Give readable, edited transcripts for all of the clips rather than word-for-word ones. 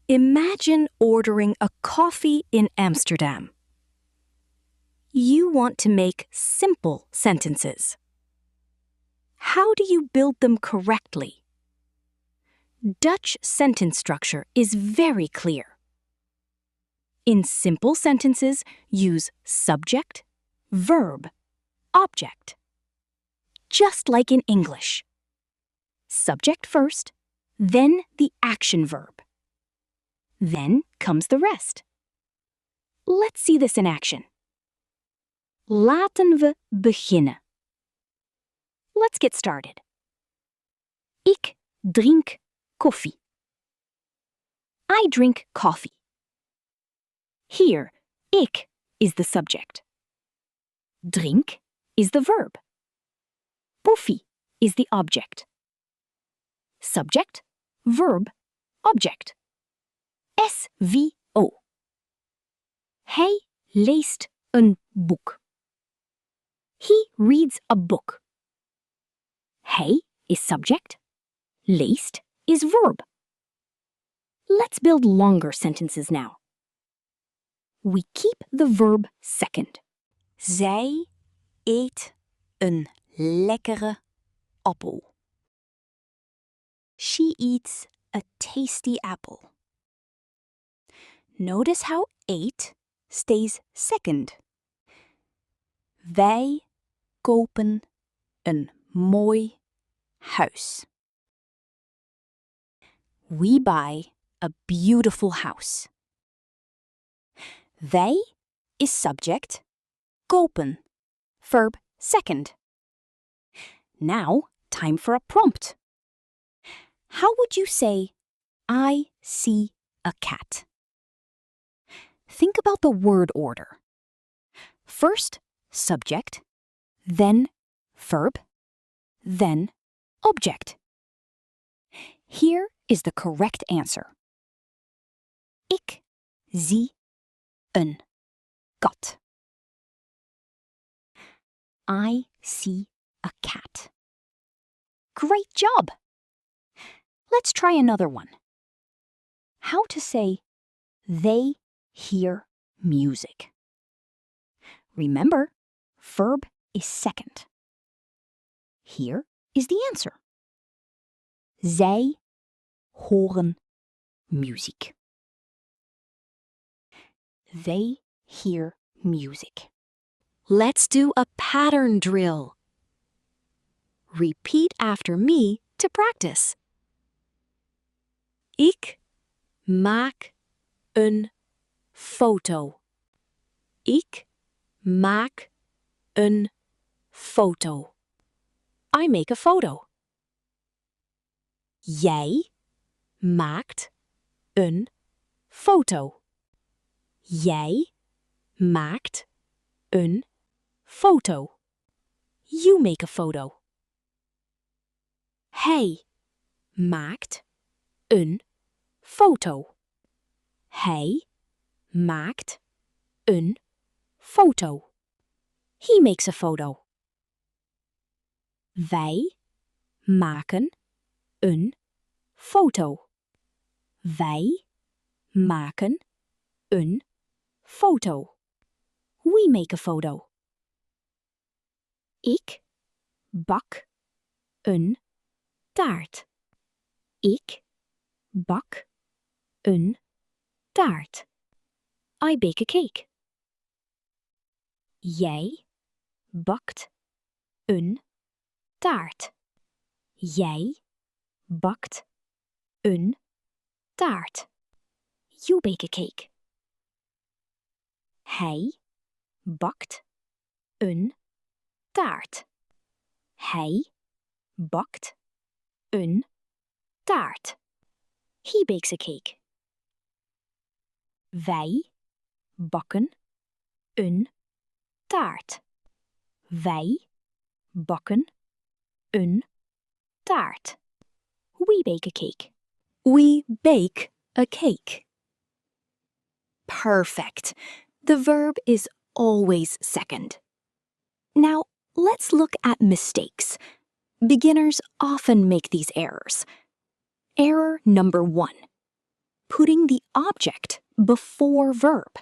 Imagine ordering a coffee in Amsterdam. You want to make simple sentences. How do you build them correctly? Dutch sentence structure is very clear. In simple sentences, use subject, verb, object. Just like in English. Subject first, then the action verb. Then comes the rest. Let's see this in action. Laten we beginnen. Let's get started. Ik drink koffie. I drink coffee. Here, ik is the subject. Drink is the verb. Koffie is the object. Subject, verb, object. SVO. Hij leest een boek. He reads a book. Hij is subject. Leest is verb. Let's build longer sentences now. We keep the verb second. Zij eet een lekkere appel. She eats a tasty apple. Notice how ate stays second. Wij kopen een mooi huis. We buy a beautiful house. Wij is subject, kopen, verb second. Now, time for a prompt. How would you say, I see a cat? Think about the word order. First, subject, then verb, then object. Here is the correct answer. Ik zie een kat. I see a cat. Great job! Let's try another one. How to say, they hear music. Remember, verb is second. Here is the answer. Zij horen muziek. They hear music. Let's do a pattern drill. Repeat after me to practice. Ik maak een foto. Ik maak een foto. I make a photo. Jij maakt een foto. Jij maakt een foto. You make a photo. Hij maakt een foto. Hij maakt een foto. He makes a photo. Wij maken een foto. Wij maken een foto. We make a photo. Ik bak een taart. Ik bak een taart. I bake a cake. Jij bakt een taart. Jij bakt een taart. You bake a cake. Hij bakt een taart. Hij bakt een taart. He bakes a cake. Wij bakken een taart. Wij bakken een taart. We bake a cake. We bake a cake. Perfect. The verb is always second. Now, let's look at mistakes. Beginners often make these errors. Error number 1. putting the object before verb.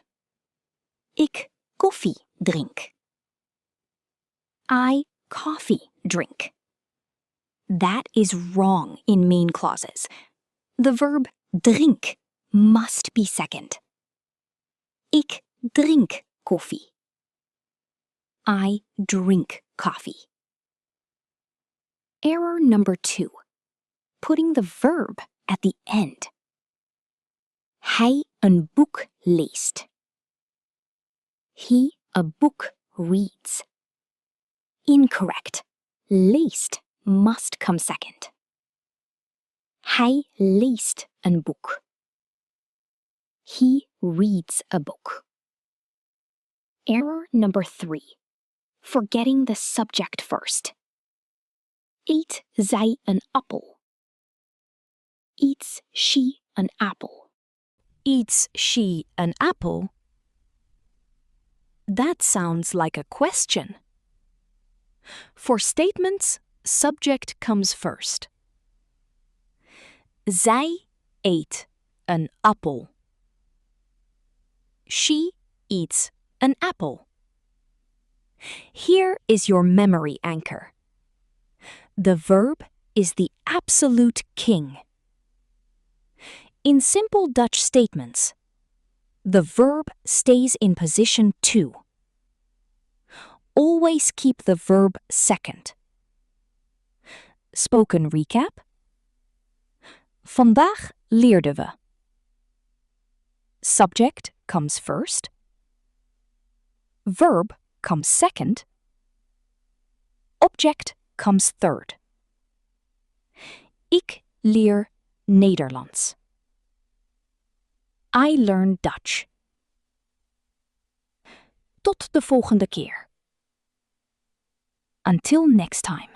Ik koffie drink. I coffee drink. That is wrong in main clauses. The verb drink must be second. Ik drink koffie. I drink coffee. Error number 2. Putting the verb at the end. Hij een boek leest. He a book reads. Incorrect. Leest must come second. Hij leest een boek. He reads a book. Error number 3. Forgetting the subject first. Eet zij een appel. Eats she an apple. Eats she an apple? That sounds like a question. For statements, subject comes first. Zij eet een appel. She eats an apple. Here is your memory anchor. The verb is the absolute king. In simple Dutch statements, the verb stays in position 2. Always keep the verb second. Spoken recap. Vandaag leerden we. Subject comes first. Verb comes second. Object comes third. Ik leer Nederlands. I learn Dutch. Tot de volgende keer. Until next time.